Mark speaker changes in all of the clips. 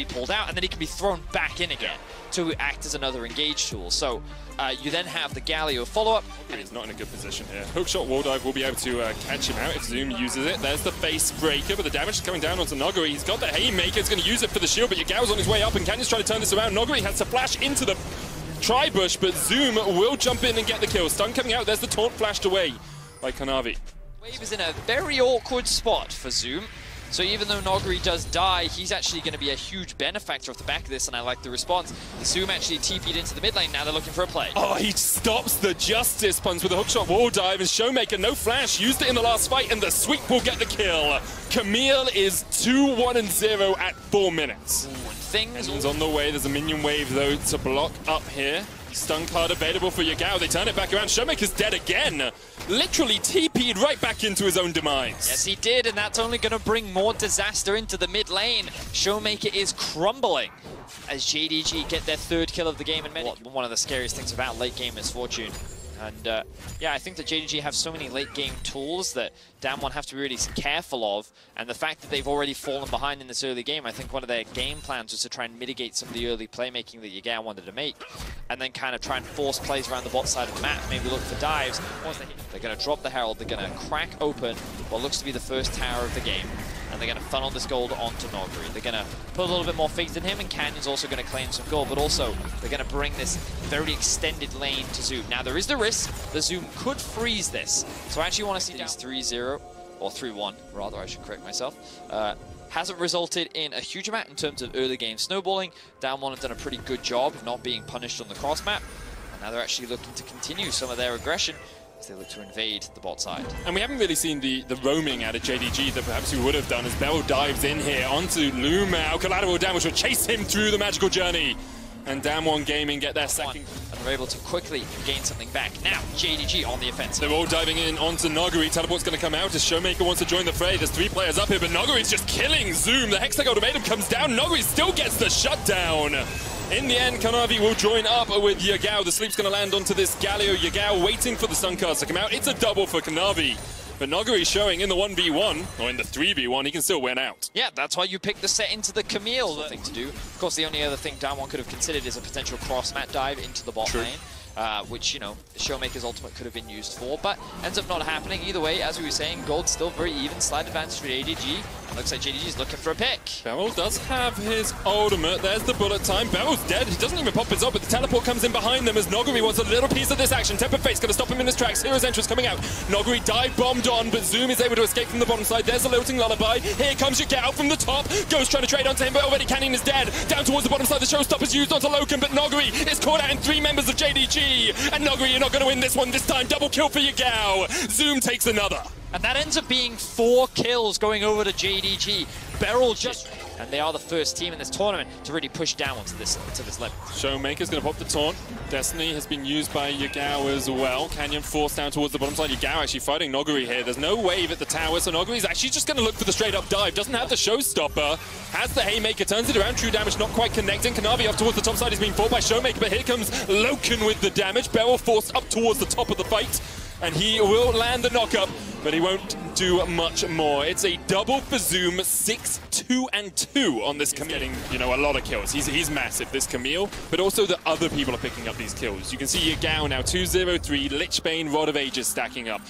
Speaker 1: be pulled out, and then he can be thrown back in again to act as another engage tool. So you then have the Galio follow-up.
Speaker 2: He's not in a good position here. Hookshot wall dive will be able to catch him out if Zoom uses it. There's the face breaker, but the damage is coming down onto Noguri. He's got the haymaker, he's going to use it for the shield, but Yagao's on his way up, and Canyon's trying to turn this around. Noguri has to flash into the tri-bush, but Zoom will jump in and get the kill. Stun coming out, there's the taunt flashed away by Kanavi.
Speaker 1: Wave is in a very awkward spot for Zoom. So even though Noguri does die, he's actually going to be a huge benefactor off the back of this, and I like the response. The Zoom actually TP'd into the mid lane, now they're looking for a play. Oh,
Speaker 2: he stops the Justice Punch with a hookshot wall dive, and Showmaker, no flash, used it in the last fight, and the sweep will get the kill. Camille is 2-1-0 at 4 minutes.
Speaker 1: Ooh, things
Speaker 2: on the way, there's a minion wave though to block up here. Stun card available for Yagao. They turn it back around. Showmaker's dead again. Literally TP'd right back into his own demise.
Speaker 1: Yes, he did, and that's only going to bring more disaster into the mid lane. Showmaker is crumbling as JDG get their 3rd kill of the game. And one of the scariest things about late game Misfortune. And yeah, I think that JDG have so many late game tools that Damwon have to be really careful of. And the fact that they've already fallen behind in this early game, I think one of their game plans was to try and mitigate some of the early playmaking that Yagao wanted to make. And then kind of try and force plays around the bot side of the map, maybe look for dives. Once they're going to drop the Herald, they're going to crack open what looks to be the first tower of the game. And they're going to funnel this gold onto Noguri. They're going to put a little bit more faith in him, and Canyon's also going to claim some gold, but also they're going to bring this very extended lane to Zoom. Now, there is the risk that Zoom could freeze this. So I actually want to see these 3-0, or 3-1, rather, I should correct myself. Hasn't resulted in a huge amount in terms of early game snowballing. Damwon have done a pretty good job of not being punished on the cross map. And now they're actually looking to continue some of their aggression as they look to invade the bot side.
Speaker 2: And we haven't really seen the roaming out of JDG that perhaps we would have done as Bell dives in here onto Lumao. Collateral damage will chase him through the magical journey. And Damwon Gaming get their second.
Speaker 1: And they're able to quickly gain something back. Now, JDG on the offensive.
Speaker 2: They're all diving in onto Noguri. Teleport's going to come out as Showmaker wants to join the fray. There's 3 players up here, but Noguri's just killing Zoom. The Hextech Ultimatum comes down. Noguri still gets the shutdown. In the end, Kanavi will join up with Yagao. The sleep's going to land onto this Galio. Yagao waiting for the stun cards to come out. It's a double for Kanavi. But Noguri showing in the 1v1, or in the 3v1, he can still win out.
Speaker 1: Yeah, that's why you pick the set into the Camille thing to do. Of course, the only other thing Damwon could have considered is a potential cross-mat dive into the bot lane. Which, you know, Showmaker's ultimate could have been used for, but ends up not happening. Either way, as we were saying, gold's still very even. Slight advantage for JDG. Looks like JDG's looking for a pick.
Speaker 2: Beryl does have his ultimate. There's the bullet time. Beryl's dead. He doesn't even pop his up, but the teleport comes in behind them as Noguri wants a little piece of this action. Tempered Fate's going to stop him in his tracks. Hero's entrance coming out. Noguri dive bombed on, but Zoom is able to escape from the bottom side. There's a lilting lullaby. Here comes Yagao from the top. Ghost trying to trade onto him, but already Canyon is dead. Down towards the bottom side, the showstopper's used onto Loken, but Noguri is caught out in 3 members of JDG. And Noguri, you're not going to win this one this time. Double kill for Yagao. Zoom takes another.
Speaker 1: And that ends up being 4 kills going over to JDG. Beryl just... And they are the first team in this tournament to really push down to this level.
Speaker 2: Showmaker's going to pop the taunt. Destiny has been used by Yagao as well. Canyon forced down towards the bottom side. Yagao actually fighting Noguri here. There's no wave at the tower, so Noguri's actually just going to look for the straight-up dive. Doesn't have the showstopper. Has the haymaker, turns it around. True damage not quite connecting. Kanavi off towards the top side. He's being fought by Showmaker, but here comes Loken with the damage. Beryl forced up towards the top of the fight. And he will land the knock-up, but he won't do much more. It's a double for Zoom, 6-2-2 on this Camille. Getting, you know, a lot of kills. He's massive, this Camille, but also the other people are picking up these kills. You can see Yagao now, 2-0-3, Lichbane, Rod of Ages stacking up.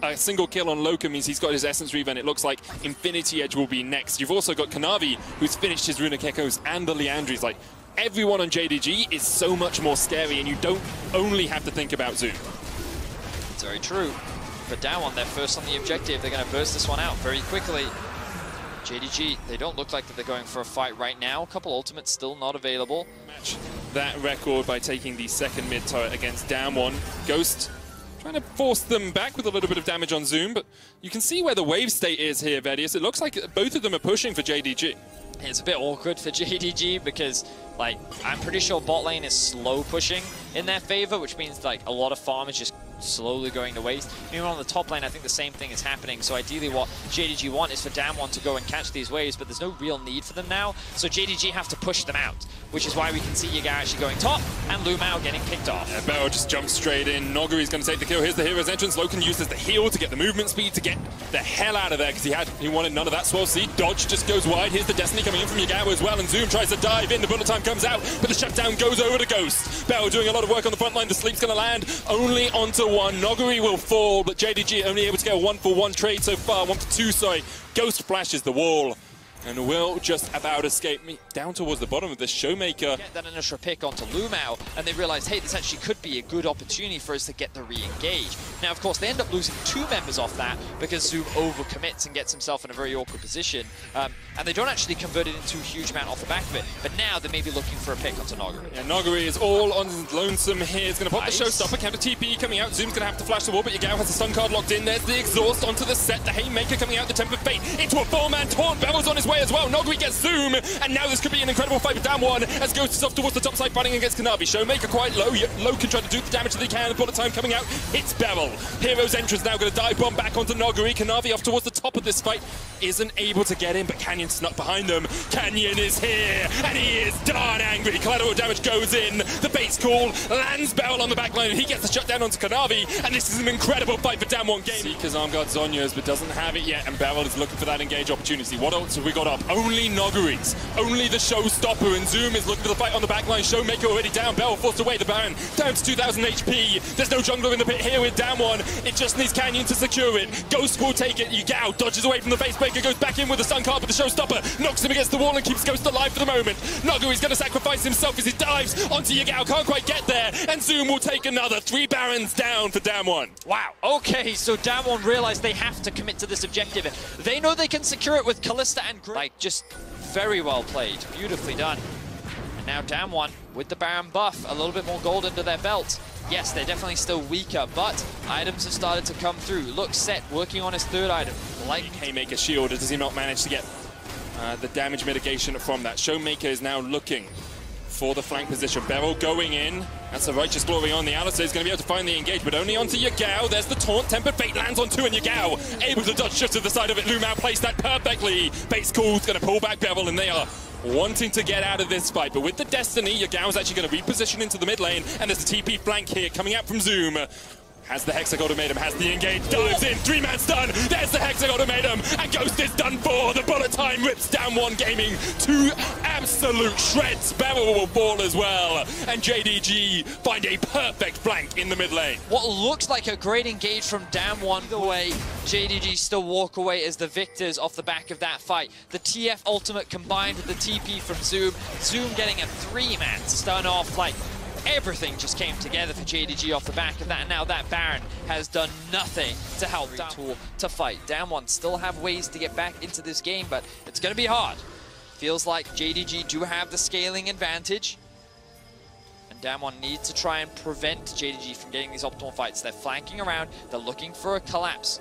Speaker 2: A single kill on Loka means he's got his Essence Reave, and it looks like Infinity Edge will be next. You've also got Kanavi, who's finished his Runic Echoes, and the Liandry's. Like, everyone on JDG is so much more scary, and you don't only have to think about Zoom.
Speaker 1: It's very true. But Damwon, they're first on the objective. They're going to burst this one out very quickly. JDG, they don't look like that they're going for a fight right now. A couple ultimates still not available.
Speaker 2: Match that record by taking the second mid turret against Damwon. Ghost trying to force them back with a little bit of damage on Zoom, but you can see where the wave state is here, Vedius. It looks like both of them are pushing for JDG.
Speaker 1: It's a bit awkward for JDG because, like, I'm pretty sure bot lane is slow pushing in their favor, which means, like, a lot of farm is just slowly going to waste. Even on the top lane, I think the same thing is happening. So ideally what JDG want is for Damwon to go and catch these waves, but there's no real need for them now. So JDG have to push them out, which is why we can see Yagao actually going top and Lumao getting picked off.
Speaker 2: Yeah, Bell just jumps straight in. Noguri's going to take the kill. Here's the hero's entrance. Loken uses the heal to get the movement speed to get the hell out of there because he wanted none of that. Swell C dodge just goes wide. Here's the Destiny coming in from Yagao as well, and Zoom tries to dive in. The bullet time comes out, but the shutdown goes over to Ghost. Bell doing a lot of work on the front line. The sleep's going to land only onto one. Noguri will fall, but JDG only able to get a 1-for-1 trade so far. 1-for-2, sorry. Ghost flashes the wall and will just about escape me down towards the bottom of this Showmaker.
Speaker 1: Get that initial pick onto Lumao, and they realize, hey, this actually could be a good opportunity for us to get the re-engage. Now, of course, they end up losing 2 members off that because Zoom overcommits and gets himself in a very awkward position. And they don't actually convert it into a huge amount off the back of it. But now they may be looking for a pick onto Noguri.
Speaker 2: Yeah, Noguri is all on lonesome here. He's going to pop the showstopper, counter TP coming out. Zoom's going to have to flash the wall, but Yagao has the stun card locked in. There's the exhaust onto the set. The Haymaker coming out, the Temper Fate into a 4-man taunt. Bevel's on his way as well. Noguri gets Zoom, and now this could be an incredible fight for Damwon as Ghost is off towards the top side fighting against Kanavi. Showmaker quite low. Loken trying to do the damage that he can. The bullet time coming out. Hits Bevel. Hero's entrance now going to dive bomb back onto Noguri. Kanavi off towards the top of this fight isn't able to get in, but Canyon snuck behind them. Canyon is here, and he is darn angry. Collateral damage goes in. The bait's call lands Bevel on the back line, and he gets the shutdown onto Kanavi, and this is an incredible fight for Damwon Gaming. Seeker's arm guard Zonya's, but doesn't have it yet, and Bevel is looking for that engage opportunity. What else have we got up? Only Noguri's. Only the showstopper, and Zoom is looking for the fight on the back line. Showmaker already down. Bevel forced away the Baron. Down to 2,000 HP. There's no jungler in the pit here with Damwon. It just needs Canyon to secure it. Ghost will take it. Yagao dodges away from the face breaker, goes back in with the stun card, but the showstopper knocks him against the wall and keeps Ghost alive for the moment. Noguri's going to sacrifice himself as he dives onto Yagao. Can't quite get there, and Zoom will take another 3 Barons down for Damwon.
Speaker 1: Wow. Okay, so Damwon realize they have to commit to this objective. They know they can secure it with Callista and just very well played. Beautifully done. And now Damwon with the Baron buff, a little bit more gold under their belt. Yes, they're definitely still weaker, but items have started to come through. Looks set, working on his 3rd item. Like
Speaker 2: Haymaker shield, does he not manage to get the damage mitigation from that? Showmaker is now looking for the flank position. Beryl going in. That's a Righteous Glory on. The Alistair is going to be able to find the engage, but only onto Yagao. There's the taunt. Tempered Fate lands on 2, and Yagao able to dodge just to the side of it. Lumao placed that perfectly. Bait's cool's going to pull back Beryl, and they are wanting to get out of this fight. But with the Destiny, Yagao's actually going to reposition into the mid lane, and there's a TP flank here coming out from Zoom. Has the Hex Ultimatum, has the engage, dives in, 3-man stun, there's the Hex Ultimatum, and Ghost is done for. The bullet time rips Damwon Gaming to absolute shreds. Beryl will fall as well, and JDG find a perfect flank in the mid lane.
Speaker 1: What looks like a great engage from Damwon. Either way, JDG still walk away as the victors off the back of that fight. The TF ultimate combined with the TP from Zoom. Zoom getting a 3-man stun off, everything just came together for JDG off the back of that, and now that Baron has done nothing to help Damwon to fight. Damwon still have ways to get back into this game, but it's going to be hard. Feels like JDG do have the scaling advantage, and Damwon need to try and prevent JDG from getting these optimal fights. They're flanking around, they're looking for a collapse.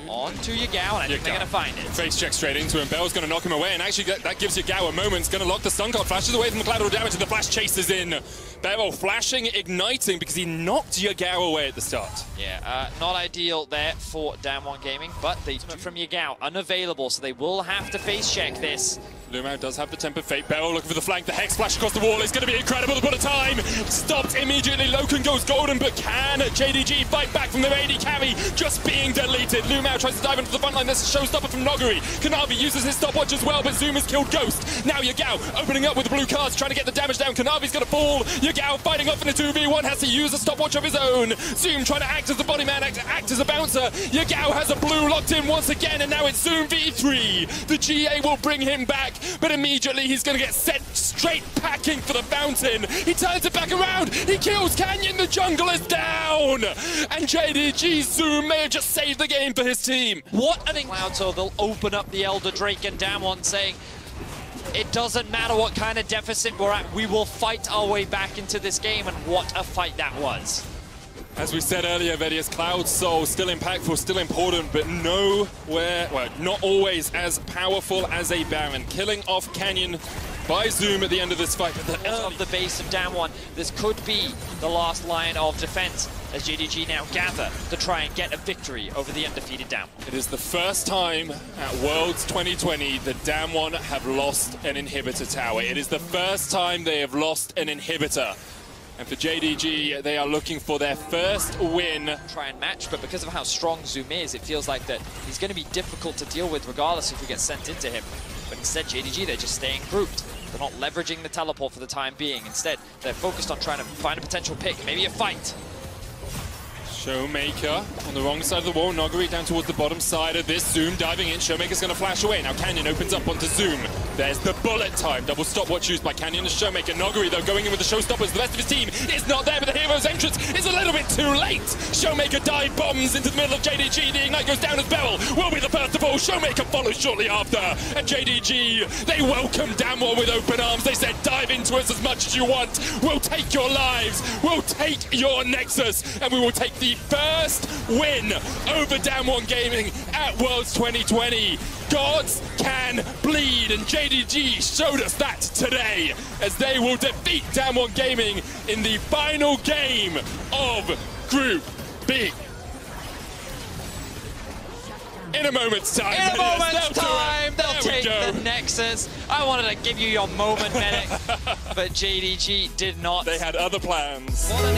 Speaker 1: On to Yagao, and I think they're going to find it.
Speaker 2: Face check straight into him. Bell's going to knock him away, and actually that gives Yagao a moment. It's going to lock the stun card, flashes away from the collateral damage, and the flash chases in. Beryl flashing, igniting, because he knocked Yagao away at the start.
Speaker 1: Yeah, not ideal there for Damwon Gaming, but the from Yagao unavailable, so they will have to face check this.
Speaker 2: Lumao does have the Tempered Fate. Beryl looking for the flank. The Hex flash across the wall is going to be incredible. The bullet time stopped immediately. Loken goes golden, but can JDG fight back from their AD carry just being deleted? Lumao tries to dive into the front line. There's a showstopper from Noguri. Kanavi uses his stopwatch as well, but Zoom has killed Ghost. Now Yagao opening up with the blue cards, trying to get the damage down. Kanavi's going to fall. Yagao fighting off in a 2v1, has to use a stopwatch of his own. Zoom trying to act as the body man, act as a bouncer. Yagao has a blue locked in once again, and now it's Zoom v3. The GA will bring him back, but immediately he's going to get sent straight packing for the fountain. He turns it back around. He kills Canyon. The jungle is down. And JDG Zoom may have just saved the game for his team.
Speaker 1: What an cloud, so they'll open up the Elder Drake, and Damwon saying, it doesn't matter what kind of deficit we're at, we will fight our way back into this game, and what a fight that was.
Speaker 2: As we said earlier, Vedius, Cloud Soul still impactful, still important, but nowhere, well, not always as powerful as a Baron. Killing off Canyon by Zoom at the end of this fight.
Speaker 1: Of the base of Damwon, this could be the last line of defense. as JDG now gather to try and get a victory over the undefeated Damwon.
Speaker 2: It is the first time at Worlds 2020 that Damwon have lost an inhibitor tower. It is the first time they have lost an inhibitor. And for JDG, they are looking for their first win.
Speaker 1: Try and match, but because of how strong Zoom is, it feels like that he's going to be difficult to deal with regardless if we get sent into him. But instead, JDG, they're just staying grouped. They're not leveraging the teleport for the time being. Instead, they're focused on trying to find a potential pick, maybe a fight.
Speaker 2: Showmaker on the wrong side of the wall. Noguri down towards the bottom side of this. Zoom diving in. Showmaker's going to flash away. Now Canyon opens up onto Zoom. There's the bullet time. Double stopwatch used by Canyon and Showmaker. Noguri, though, going in with the showstoppers. The rest of his team is not there, but the hero's entrance is a little bit too late. Showmaker dive bombs into the middle of JDG. The ignite goes down as Beryl will be the first of all. Showmaker follows shortly after. And JDG, they welcome Damwon with open arms. They said, dive into us as much as you want. We'll take your lives. We'll take your Nexus. And we will take the first win over Damwon Gaming at Worlds 2020. Gods can bleed, and JDG showed us that today as they will defeat Damwon Gaming in the final game of Group B. In a moment's time.
Speaker 1: In a moment's time, they'll
Speaker 2: There we
Speaker 1: take
Speaker 2: go.
Speaker 1: the Nexus. I wanted to give you your moment, Medic, but JDG did not.
Speaker 2: They had other plans.
Speaker 1: What an